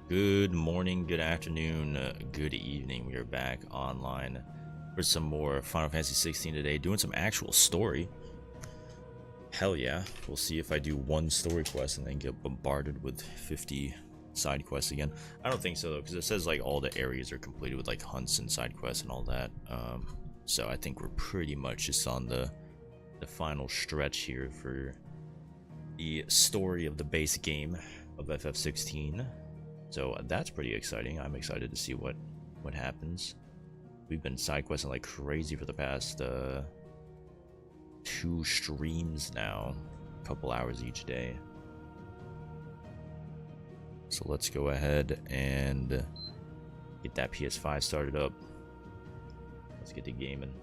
Good morning, good afternoon, good evening. We are back online for some more Final Fantasy 16 today, doing some actual story. Hell yeah. We'll see if I do one story quest and then get bombarded with 50 side quests again. I don't think so though, because it says like all the areas are completed with like hunts and side quests and all that. So I think we're pretty much just on the final stretch here for the story of the base game of FF16. So that's pretty exciting. I'm excited to see what happens. We've been side questing like crazy for the past 2 streams now, a couple hours each day. So let's go ahead and get that PS5 started up. Let's get to gaming.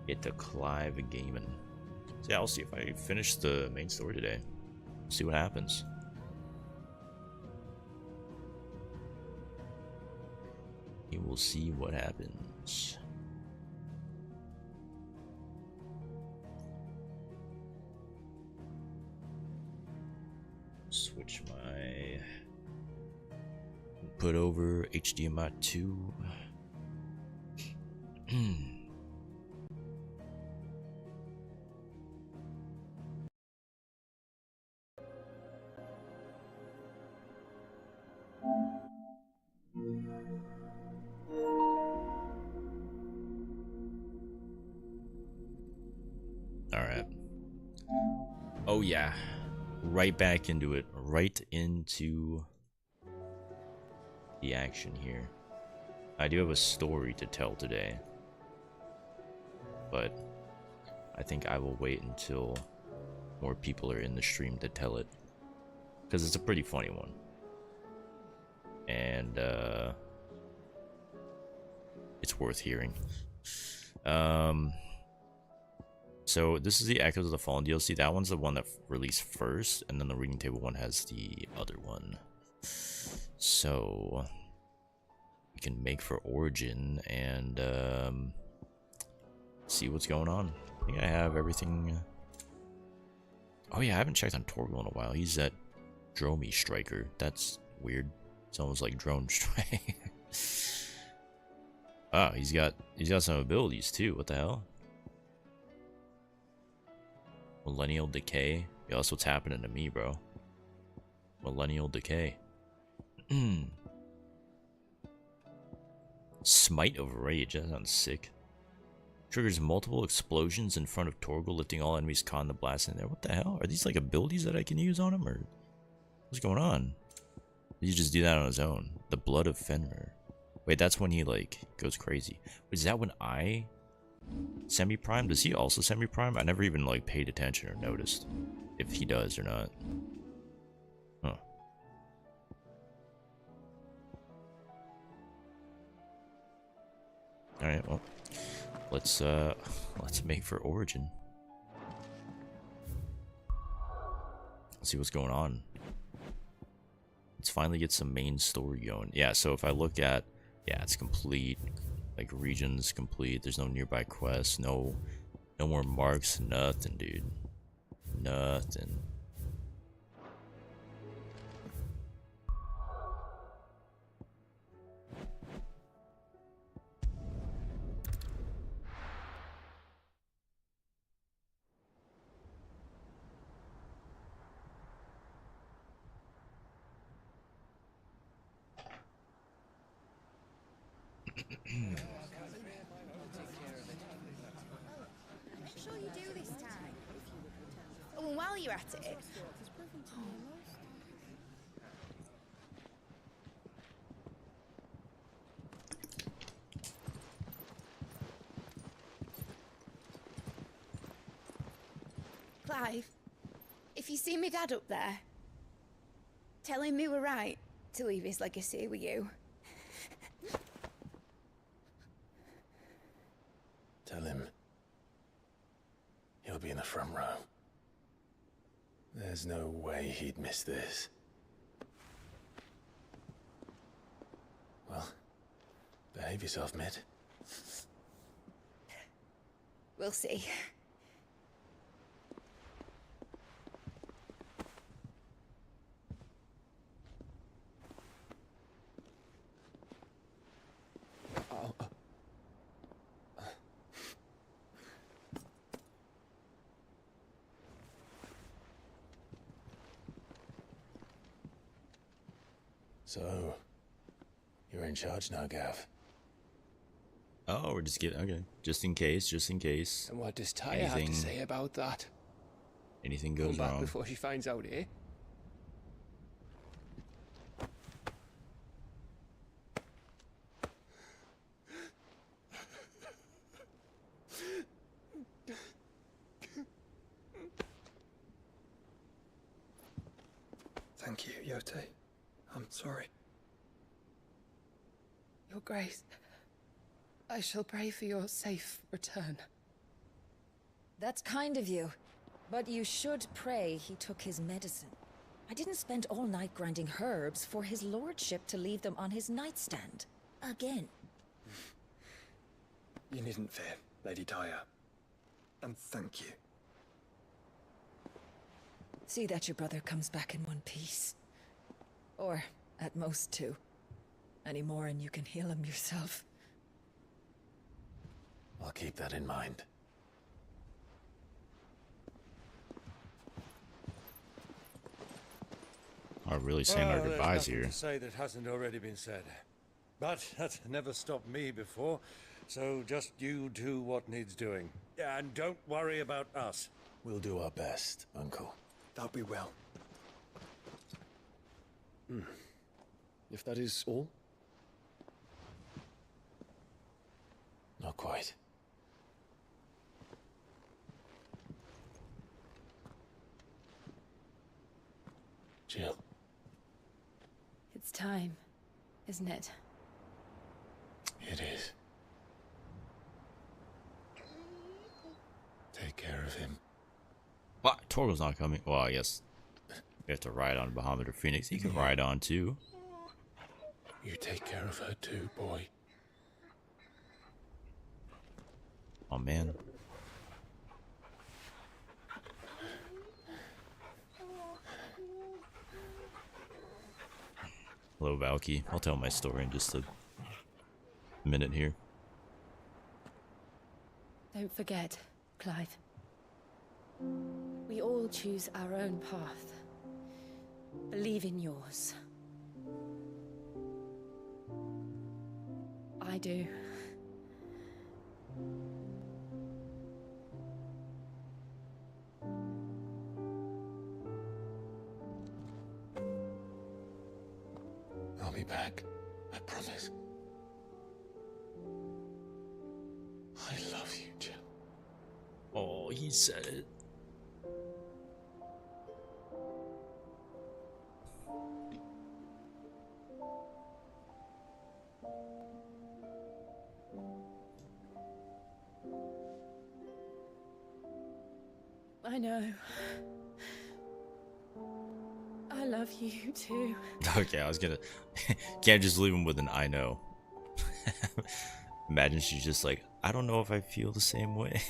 Get to Clive gaming. So yeah, I'll see if I finish the main story today. See what happens. We will see what happens. Switch my input over HDMI 2. Alright. Oh yeah. Right back into it. Right into the action here. I do have a story to tell today. But I think I will wait until more people are in the stream to tell it. Because it's a pretty funny one. And it's worth hearing. So this is the Echoes of the Fallen DLC. That one's the one that released first, and then the Reading Table one has the other one. So we can make for Origin and see what's going on. I think I have everything. Oh yeah, I haven't checked on Torgal in a while. He's at Dromi Striker. That's weird. It's almost like Drone Strike. Oh, he's got some abilities too. What the hell? Millennial Decay. Yo, that's what's happening to me, bro. Millennial Decay. Smite of Rage. That sounds sick. Triggers multiple explosions in front of Torgal, lifting all enemies caught in the blast in there. What the hell? Are these like abilities that I can use on him, or what's going on? Did he just do that on his own? The Blood of Fenrir. Wait, that's when he like goes crazy. Is that when I semi-prime? Does he also semi-prime? I never even like paid attention or noticed if he does or not. Huh. Alright, well. Let's make for Origin. Let's see what's going on. Let's finally get some main story going. Yeah, so if I look at, yeah, it's complete. Like regions complete. There's no nearby quests. No more marks. Nothing, dude. Nothing. Make sure you do this time. Oh, and while you're at it, Clive, if you see me dad up there, tell him we were right to leave his legacy with you. Tell him he'll be in the front row. There's no way he'd miss this. Well, behave yourself, Mid. We'll see. So, you're in charge now, Gav. Oh, we're just getting okay. Just in case. And what does Taya have Anything- to say about that? Anything Come goes back wrong. before she finds out, eh? Thank you, Yote. I'm sorry. Your Grace, I shall pray for your safe return. That's kind of you. But you should pray he took his medicine. I didn't spend all night grinding herbs for his lordship to leave them on his nightstand. Again. You needn't fear, Lady Taya. And thank you. See that your brother comes back in one piece. Or, at most, two. Any more and you can heal him yourself. I'll keep that in mind. Are really saying our Well, there's goodbyes nothing here. to say that hasn't already been said. But that's never stopped me before. So just you do what needs doing. And don't worry about us. We'll do our best, Uncle. That we will. If that is all? Not quite. Jill. It's time, isn't it? It is. Take care of him. What? Torgo's not coming. Well, I guess we have to ride on Bahamut or Phoenix. He can ride on too. You take care of her too, boy. Oh man. Hello, Valky. I'll tell my story in just a minute here. Don't forget, Clive. We all choose our own path. Believe in yours. I do. I'll be back. I promise. I love you, Jill. Oh, he said it. I know. I love you too. Okay, I was gonna. Can't just leave him with an I know. Imagine she's just like, I don't know if I feel the same way.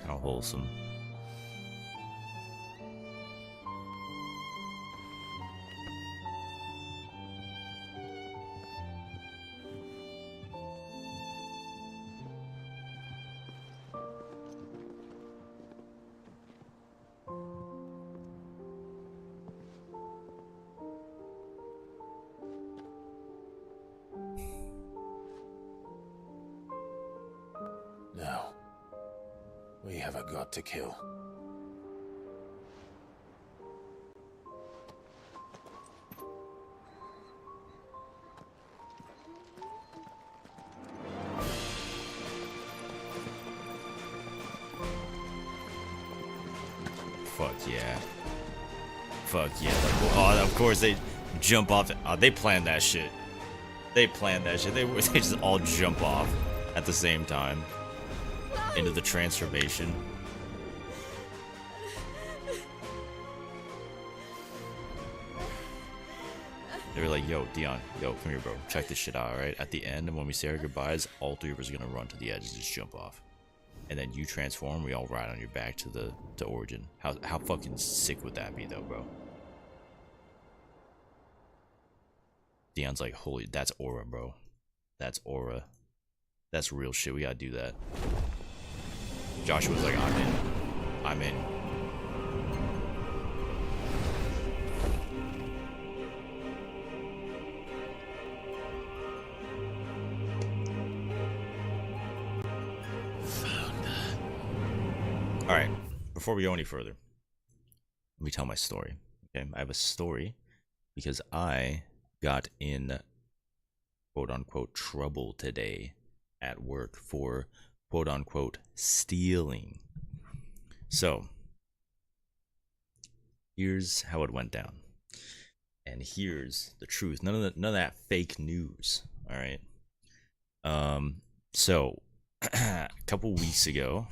How wholesome. Now, we have a god to kill. Fuck yeah. Fuck yeah. Like, oh, of course they jump off. They planned that shit. They planned that shit. They just all jump off at the same time into the transformation. They were like, yo, Dion, yo, come here, bro. Check this shit out, alright? At the end, and when we say our goodbyes, all three of us are gonna run to the edge and just jump off. And then you transform, we all ride on your back to Origin. How fucking sick would that be, though, bro? Dion's like, holy, that's aura, bro. That's aura. That's real shit. We gotta do that. Joshua's like, I'm in. I'm in. Alright, before we go any further, let me tell my story. Okay, I have a story because I got in quote unquote trouble today at work for quote unquote stealing. So here's how it went down. And here's the truth. None of that fake news. Alright. So a couple weeks ago,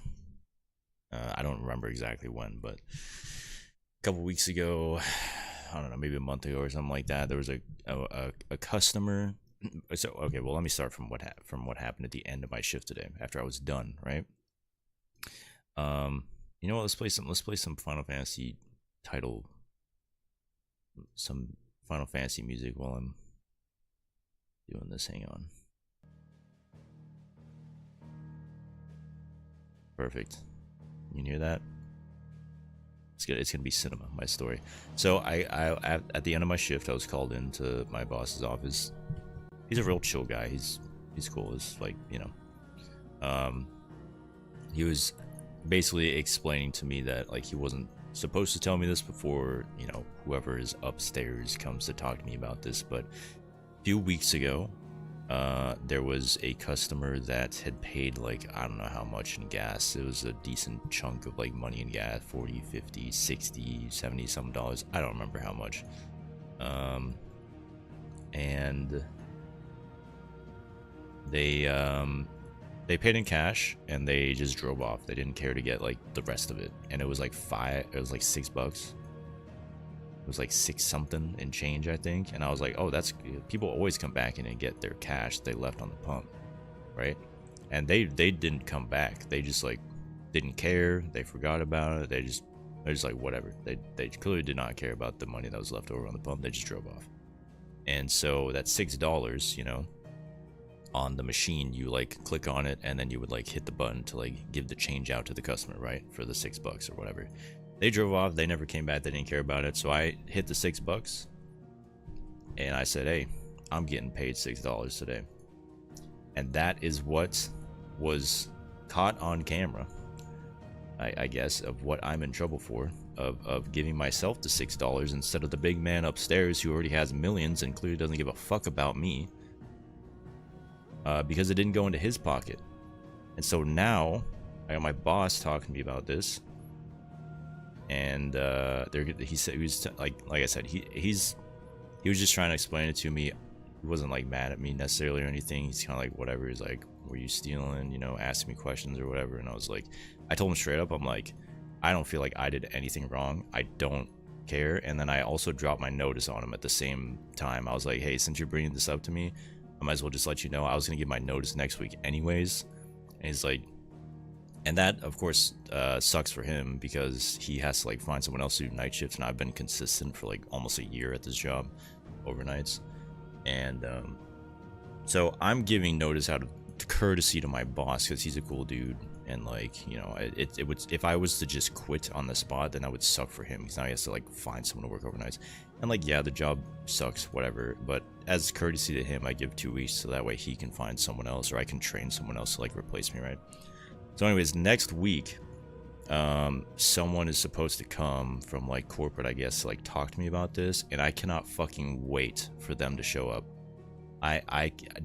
I don't remember exactly when, but a couple weeks ago, I don't know, maybe a month ago or something like that, there was a customer. So okay, well, let me start from what happened at the end of my shift today after I was done, right? You know what? Let's play some Final Fantasy some Final Fantasy music while I'm doing this. Hang on. Perfect. You can hear that? It's good. It's gonna be cinema. My story. So I at the end of my shift, I was called into my boss's office. He's a real chill guy. He's cool. It's like, you know, he was basically explaining to me that like he wasn't supposed to tell me this before, you know, whoever is upstairs comes to talk to me about this. But a few weeks ago, there was a customer that had paid like, I don't know how much in gas. It was a decent chunk of like money in gas, 40, 50, 60, 70 some dollars. I don't remember how much. And they paid in cash and they just drove off. They didn't care to get like the rest of it. And it was like $6. It was like 6 something and change, I think. And I was like, oh, that's, people always come back in and get their cash they left on the pump, right? And they didn't come back. They just like didn't care. They forgot about it. They're just like, whatever. They clearly did not care about the money that was left over on the pump. They just drove off. And so that $6, you know, on the machine, you like click on it and then you would like hit the button to like give the change out to the customer, right? For the $6 or whatever. They drove off. They never came back. They didn't care about it. So I hit the $6 and I said, hey, I'm getting paid $6 today. And that is what was caught on camera, I guess, of what I'm in trouble for, of giving myself the $6 instead of the big man upstairs who already has millions and clearly doesn't give a fuck about me, because it didn't go into his pocket. And so now I got my boss talking to me about this. And he said, he was like I said, he was just trying to explain it to me. He wasn't like mad at me necessarily or anything. He's kind of like, whatever. He's like, were you stealing? You know, asking me questions or whatever. And I was like, I told him straight up, I'm like, I don't feel like I did anything wrong. I don't care. And then I also dropped my notice on him at the same time. I was like, hey, since you're bringing this up to me, I might as well just let you know I was gonna give my notice next week anyways. And he's like, and that, of course, sucks for him because he has to like find someone else to do night shifts, and I've been consistent for like almost a year at this job, overnights. And so I'm giving notice out of courtesy to my boss because he's a cool dude, and like, you know, it would, if I was to just quit on the spot, then that would suck for him because now he has to like find someone to work overnights. And like, yeah, the job sucks, whatever, but as courtesy to him, I give 2 weeks so that way he can find someone else, or I can train someone else to like replace me, right? So anyways, next week, someone is supposed to come from like corporate, I guess, to like talk to me about this, and I cannot fucking wait for them to show up.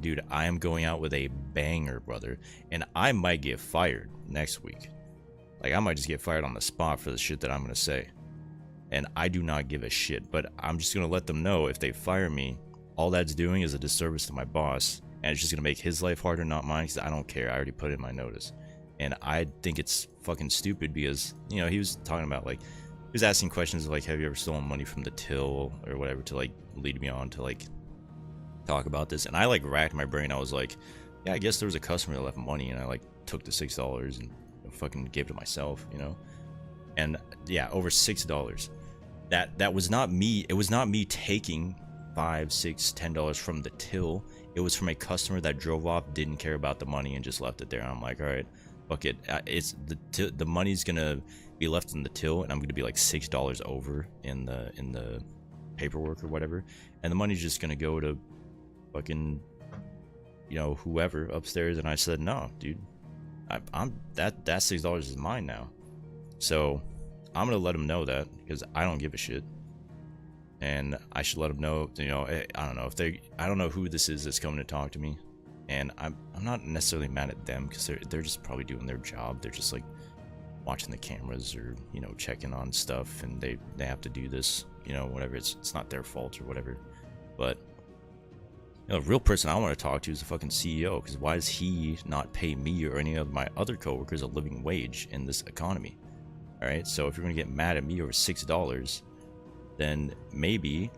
Dude, I am going out with a banger, brother, and I might get fired next week. Like, I might just get fired on the spot for the shit that I'm gonna say, and I do not give a shit. But I'm just gonna let them know if they fire me, all that's doing is a disservice to my boss, and it's just gonna make his life harder, not mine, because I don't care. I already put in my notice. And I think it's fucking stupid because, you know, he was talking about like, he was asking questions like, have you ever stolen money from the till or whatever, to like lead me on to like talk about this. And I like racked my brain. I was like, yeah, I guess there was a customer that left money, and I like took the $6 and fucking gave it to myself, you know. And yeah, over $6. That was not me. It was not me taking $5, $6, $10 from the till. It was from a customer that drove off, didn't care about the money, and just left it there. And I'm like, all right, fuck it. It's the money's gonna be left in the till, and I'm gonna be like $6 over in the paperwork or whatever, and the money's just gonna go to fucking, you know, whoever upstairs. And I said, no, dude, I'm that $6 is mine now. So I'm gonna let them know that, because I don't give a shit. And I should let them know, you know, I don't know if I don't know who this is that's coming to talk to me. And I'm not necessarily mad at them, because they're just probably doing their job. They're just like watching the cameras, or, you know, checking on stuff, and they have to do this, you know, whatever. It's not their fault or whatever. But, you know, the real person I want to talk to is the fucking CEO, because why does he not pay me or any of my other coworkers a living wage in this economy? All right, so if you're gonna get mad at me over $6, then maybe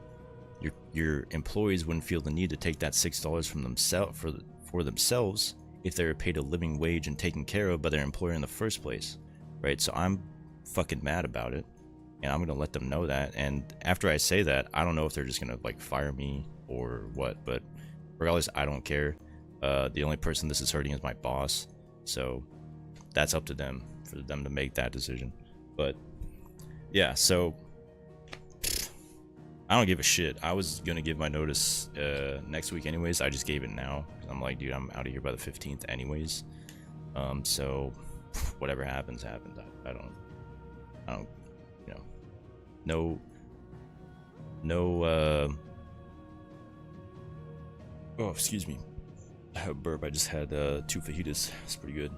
your employees wouldn't feel the need to take that $6 from themselves for themselves if they were paid a living wage and taken care of by their employer in the first place, right? So I'm fucking mad about it, and I'm gonna let them know that. And after I say that, I don't know if they're just gonna like fire me or what, but regardless, I don't care. The only person this is hurting is my boss, so that's up to them, for them to make that decision. But yeah, so I don't give a shit. I was gonna give my notice next week anyways. I just gave it now. I'm like, dude, I'm out of here by the 15th anyways. So whatever happens. I don't, you know, no, oh, excuse me. I have a burp. I just had 2 fajitas. It's pretty good.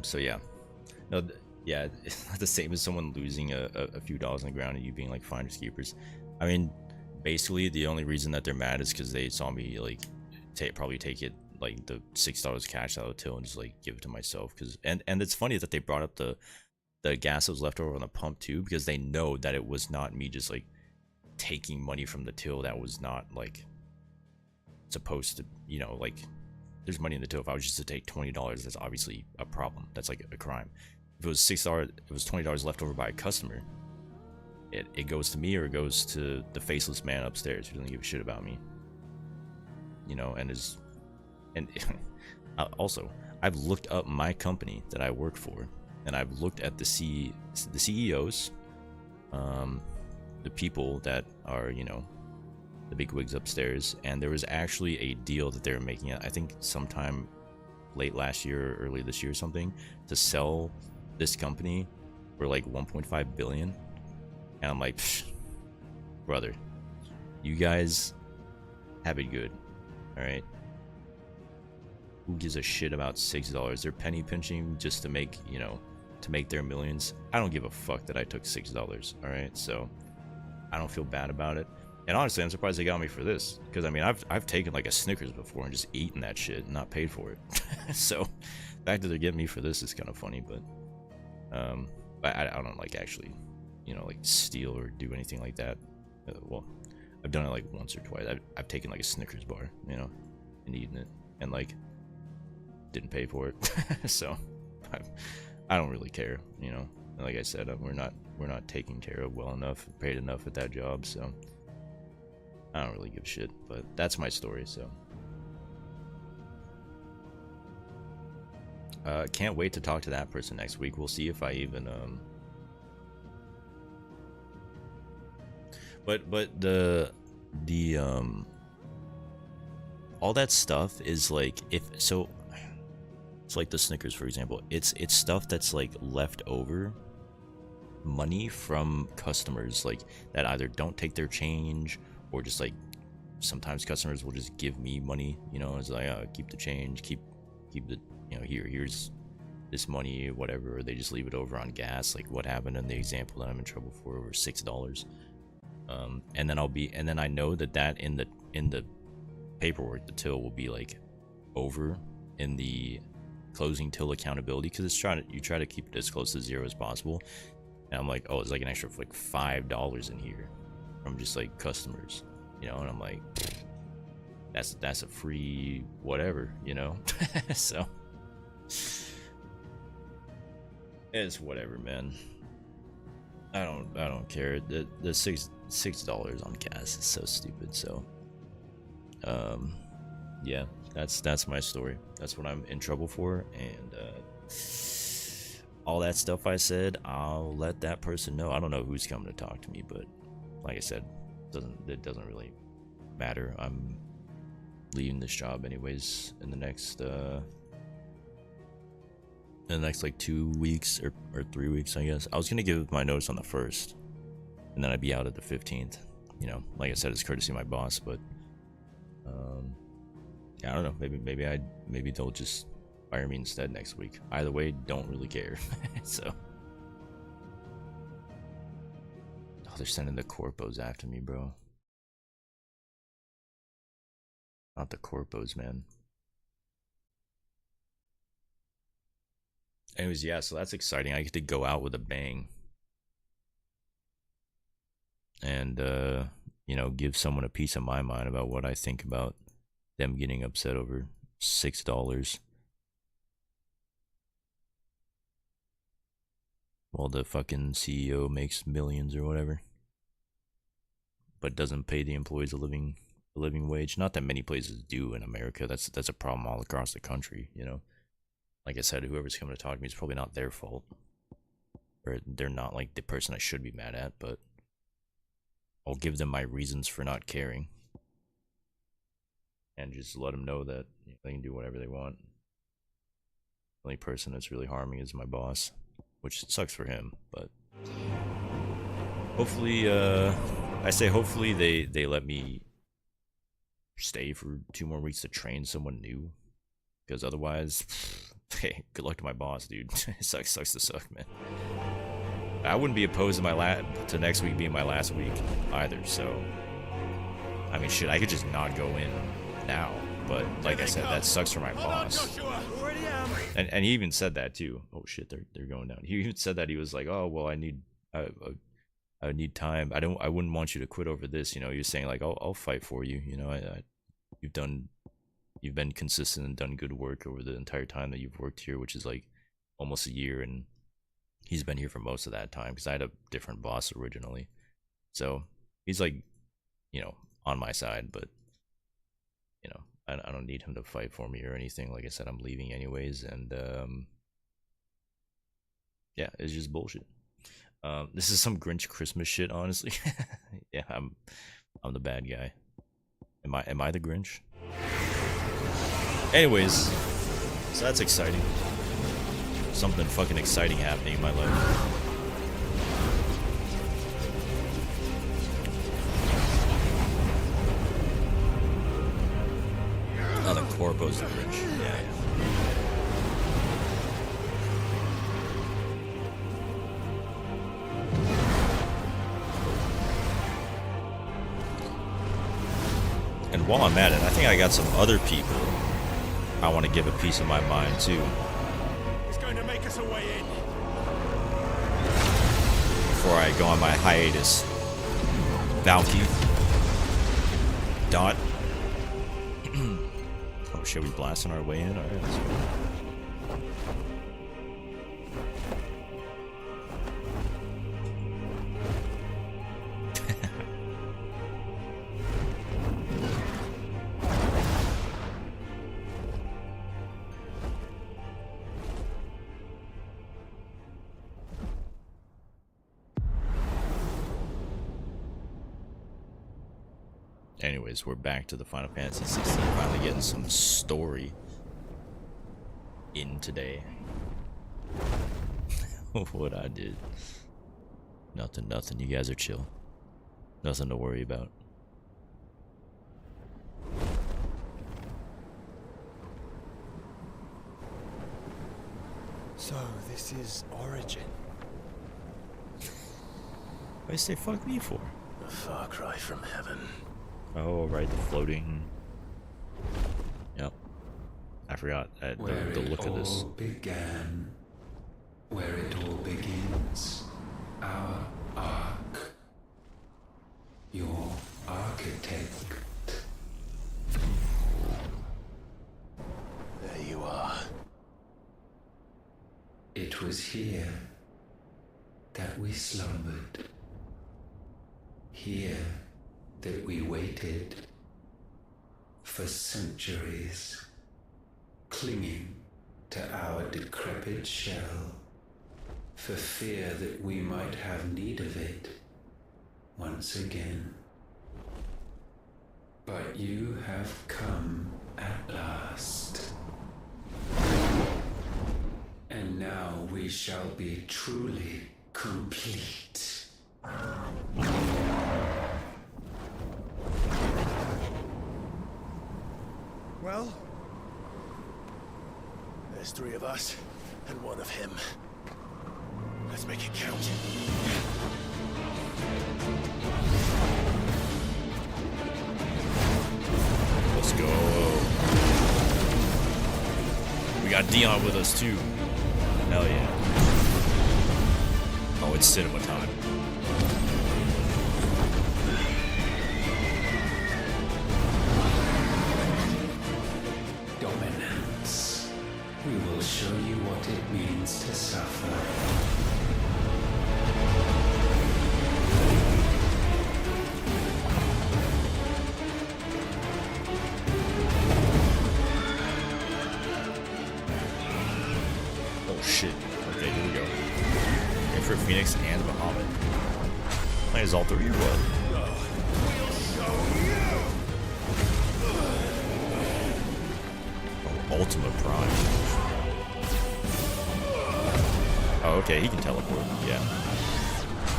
So yeah. No, yeah, it's not the same as someone losing a few dollars on the ground and you being like finders keepers. I mean, basically the only reason that they're mad is because they saw me like probably take it, like the $6 cash out of the till, and just like give it to myself. Because and it's funny that they brought up the gas that was left over on the pump too, because they know that it was not me just like taking money from the till that was not like supposed to, you know, like there's money in the till. If I was just to take $20, that's obviously a problem. That's like a crime. If it was $6, it was $20 left over by a customer, it goes to me, or it goes to the faceless man upstairs who doesn't give a shit about me, you know. And also, I've looked up my company that I work for, and I've looked at the CEOs, the people that are, you know, the big wigs upstairs, and there was actually a deal that they were making, I think sometime late last year or early this year or something, to sell this company for like 1.5 billion. And I'm like, brother, you guys have it good, all right? Who gives a shit about $6? They're penny pinching just to make, you know, to make their millions. I don't give a fuck that I took $6, all right? So I don't feel bad about it. And honestly, I'm surprised they got me for this, because I mean, I've taken like a Snickers before and just eaten that shit and not paid for it. So the fact that they're getting me for this is kind of funny. But I don't like actually, you know, like steal or do anything like that. Well, I've done it like once or twice. I've taken like a Snickers bar, you know, and eaten it, and like didn't pay for it. So I don't really care, you know. And like I said, we're not taken care of well enough, paid enough at that job, so I don't really give a shit. But that's my story. So can't wait to talk to that person next week. We'll see if I even but the all that stuff is like, if so, it's like the Snickers, for example. It's stuff that's like left over money from customers, like that either don't take their change, or just like sometimes customers will just give me money, you know. It's like, keep the change, keep the, you know, here's this money, whatever. Or they just leave it over on gas, like what happened in the example that I'm in trouble for, over $6. And then I know that in the paperwork, the till will be like over in the closing till accountability, because it's you try to keep it as close to zero as possible. And I'm like, oh, it's like an extra like $5 in here from just like customers, you know. And I'm like, that's a free whatever, you know. So it's whatever, man. I don't care. The $6 on gas is so stupid. So, yeah, that's my story. That's what I'm in trouble for, and all that stuff I said, I'll let that person know. I don't know who's coming to talk to me, but like I said, it doesn't really matter. I'm leaving this job anyways in the next like 2 weeks or 3 weeks, I guess. I was gonna give my notice on the 1st, and then I'd be out at the 15th. You know, like I said, it's courtesy of my boss, but yeah, I don't know. Maybe they'll just fire me instead next week. Either way, don't really care. So, oh, they're sending the corpos after me, bro. Not the corpos, man. Anyways, yeah, so that's exciting. I get to go out with a bang. And, you know, give someone a piece of my mind about what I think about them getting upset over $6. While the fucking CEO makes millions or whatever. But doesn't pay the employees a living wage. Not that many places do in America. That's a problem all across the country, you know. Like I said, whoever's coming to talk to me, it's probably not their fault. Or they're not like the person I should be mad at, but I'll give them my reasons for not caring. And just let them know that they can do whatever they want. The only person that's really harming is my boss, which sucks for him, but hopefully, I say hopefully they let me stay for 2 more weeks to train someone new, because otherwise, hey, good luck to my boss, dude. It sucks to suck, man. I wouldn't be opposed to next week being my last week either, so I mean, shit, I could just not go in now, but like I said, that sucks for my boss. And he even said that too. Oh shit, they're going down. He even said that. He was like, oh well, I need time. I wouldn't want you to quit over this, you know. You're saying like, I'll fight for you, you know. You've been consistent and done good work over the entire time that you've worked here, which is like almost a year, and he's been here for most of that time because I had a different boss originally. So he's like, you know, on my side, but you know, I don't need him to fight for me or anything. Like I said, I'm leaving anyways, and yeah, it's just bullshit. This is some Grinch Christmas shit, honestly. Yeah, I'm the bad guy. Am I the Grinch? Anyways, so that's exciting. Something fucking exciting happening in my life. Oh, the corpo's the Grinch. Yeah. And while I'm at it, I think I got some other people I want to give a piece of my mind to. It's going to make us a way in. Before I go on my hiatus. Valky. Dot. Oh shit, we blasting our way in? Alright, let's go. Anyways, we're back to the Final Fantasy XVI. Finally getting some story in today. What I did. Nothing. You guys are chill. Nothing to worry about. So, this is Origin. Why say fuck me for? A far cry from heaven. Oh, right, the floating. Yep. I forgot the look of this. Began, where it all begins, our ark. Your architect. There you are. It was here, that we slumbered. Here that we waited for centuries, clinging to our decrepit shell, for fear that we might have need of it once again. But you have come at last. And now we shall be truly complete. Well, there's 3 of us and 1 of him. Let's make it count. Let's go. We got Dion with us too. Hell yeah. Oh, it's cinema time. Dominance. We will show you what it means to suffer. Oh shit. Okay, here we go. In for Phoenix and Bahamut. Play as all 3 or what? Oh, Ultimate Prime. Oh, okay, he can teleport. Yeah.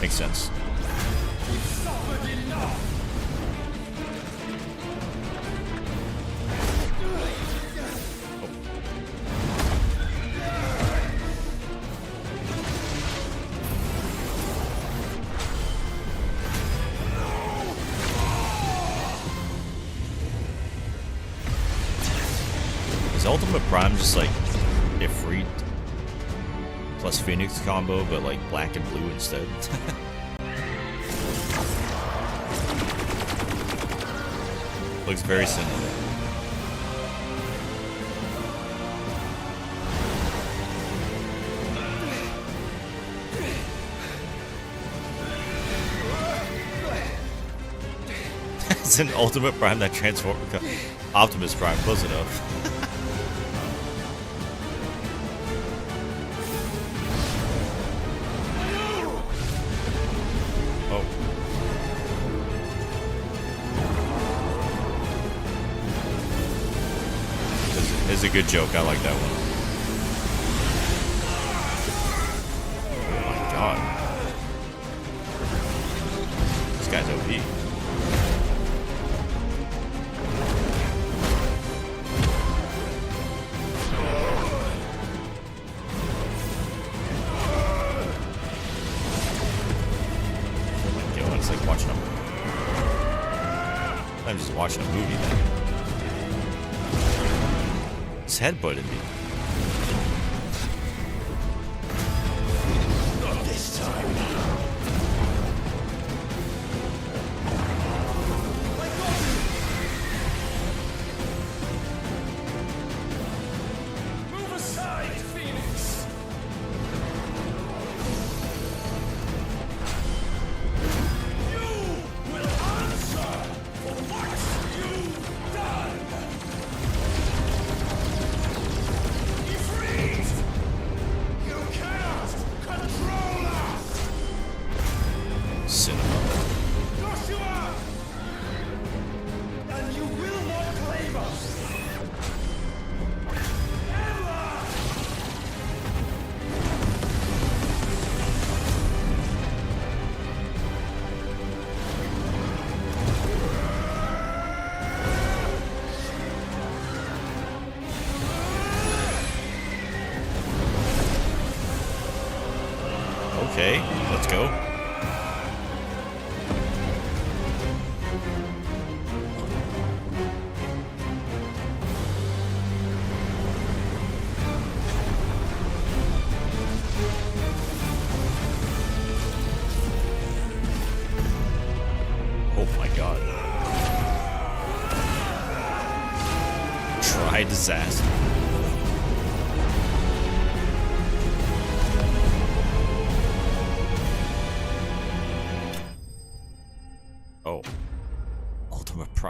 Makes sense. Is Ultimate Prime just like Ifrit plus Phoenix combo, but like black and blue instead? Looks very similar. It's an Ultimate Prime that transforms. Optimus Prime, close enough. Oh. This is a good joke. I like that one. Oh my god. This guy's OP. It's like watching I'm just watching a movie, man. His headbutted me. Not this time. Move aside, Phoenix. Cinema. Joshua! And you will not claim us! Okay, let's go. Oh my god. Try disaster.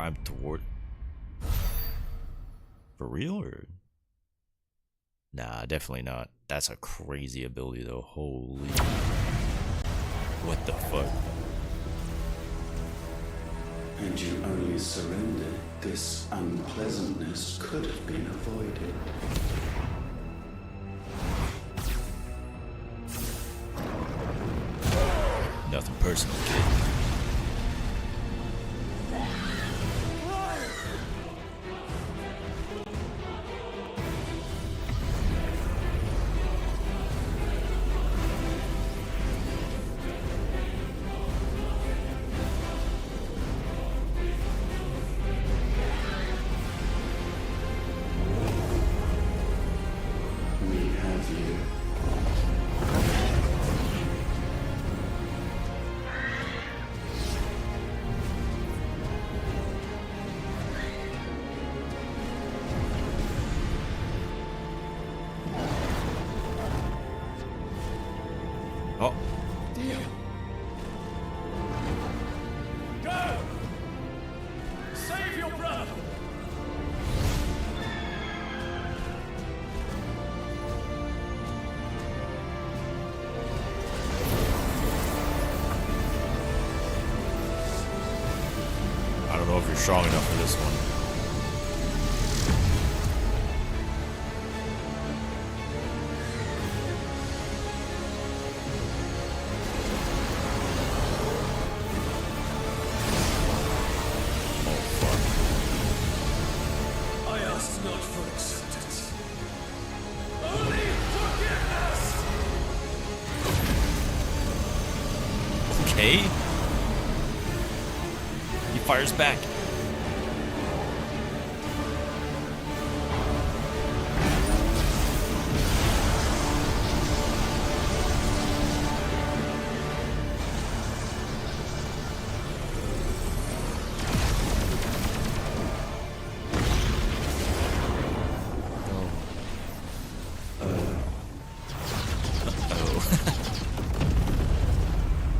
tribe toward. For real, or? Nah, definitely not. That's a crazy ability, though. Holy. What the fuck? And you only surrendered. This unpleasantness could have been avoided. Nothing personal, kid. We have you. Oh, Go! Save your brother! I don't know if you're strong enough for this one. I asked not for acceptance. Only forgiveness! Okay. He fires back.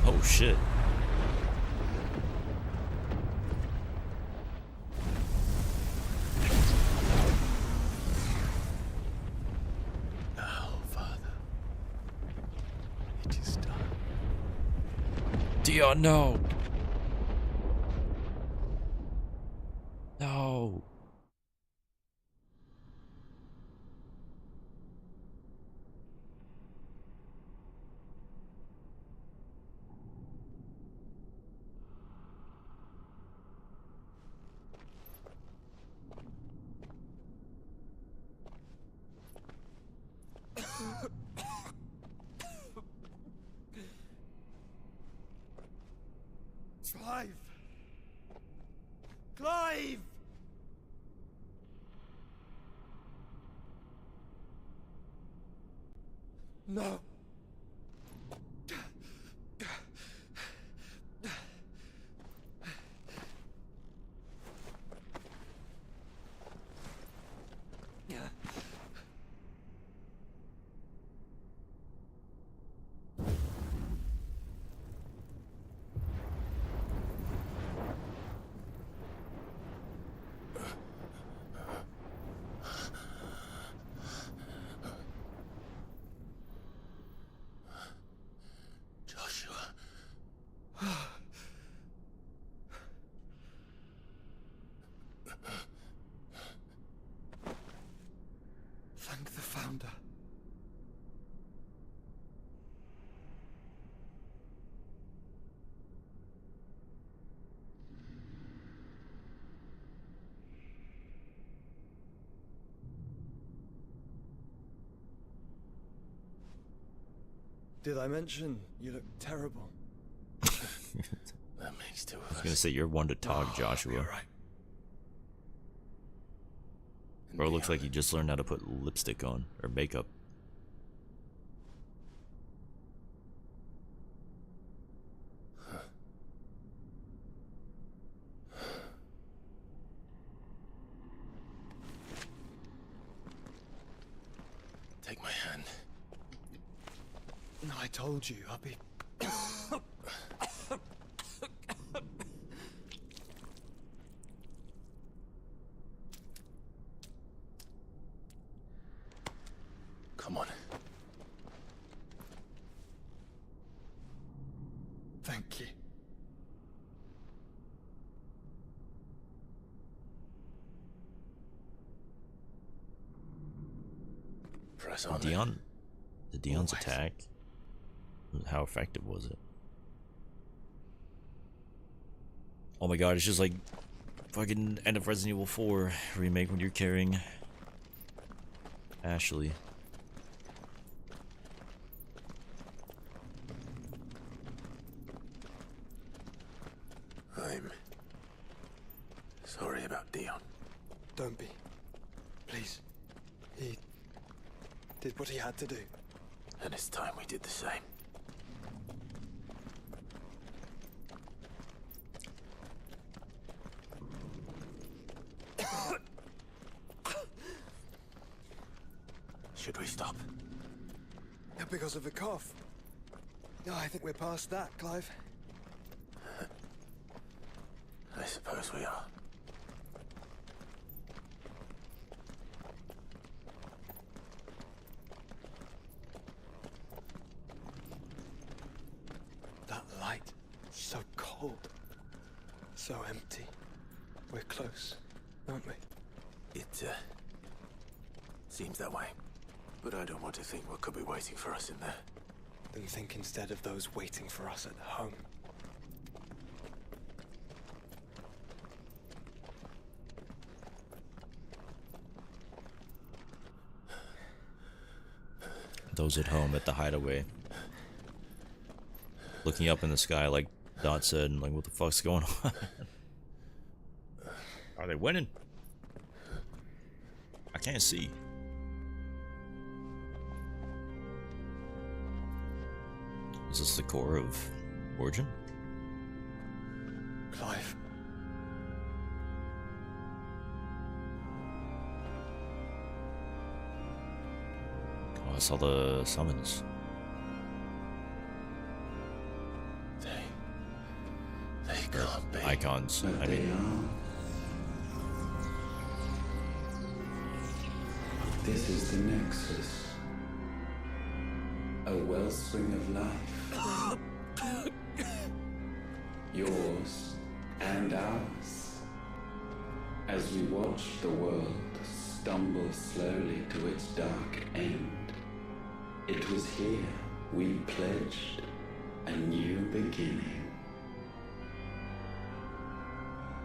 Oh shit. Now, Father, it is done. Dion, no. No. Clive! Clive! No. Joshua. Thank the Founder. Did I mention you look terrible? That makes two I of was us. gonna say you're one to talk, Joshua. You're right. Bro looks like he just learned how to put lipstick on or makeup. Take my hand. I told you I'll be. Thank you. Press on. The Dion's Always. attack. How effective was it? Oh my god, it's just like fucking end of Resident Evil 4 remake when you're carrying Ashley. I'm sorry about Dion. Don't be. Please. He did what he had to do. And it's time we did the same. Should we stop? Because of the cough. No, I think we're past that, Clive. I suppose we are. That light, so cold. So empty. We're close, aren't we? It, seems that way. But I don't want to think what could be waiting for us in there. Then think instead of those waiting for us at home. Those at home at the hideaway. Looking up in the sky like Dot said, and like, what the fuck's going on? Are they winning? I can't see. Is this the core of Origin? Clive. Oh, I saw the summons. They can't be. Icons. But I they mean, are. This is the Nexus. A wellspring of life. Yours and ours. As we watch the world stumble slowly to its dark end, it was here we pledged a new beginning.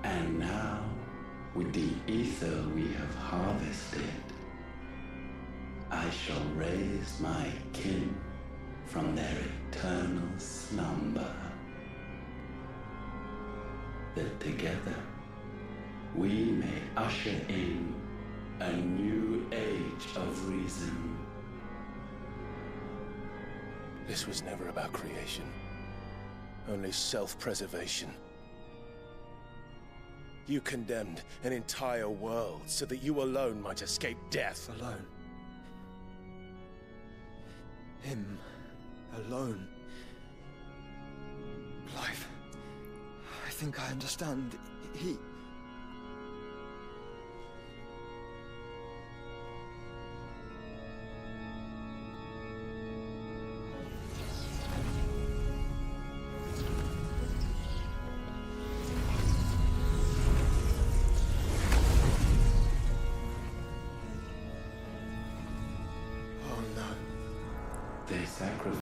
And now, with the ether we have harvested, I shall raise my kin from their eternal slumber. That together we may usher in a new age of reason. This was never about creation. Only self-preservation. You condemned an entire world so that you alone might escape death. Alone. Him. Alone. Clive. I think I understand. He... They sacrificed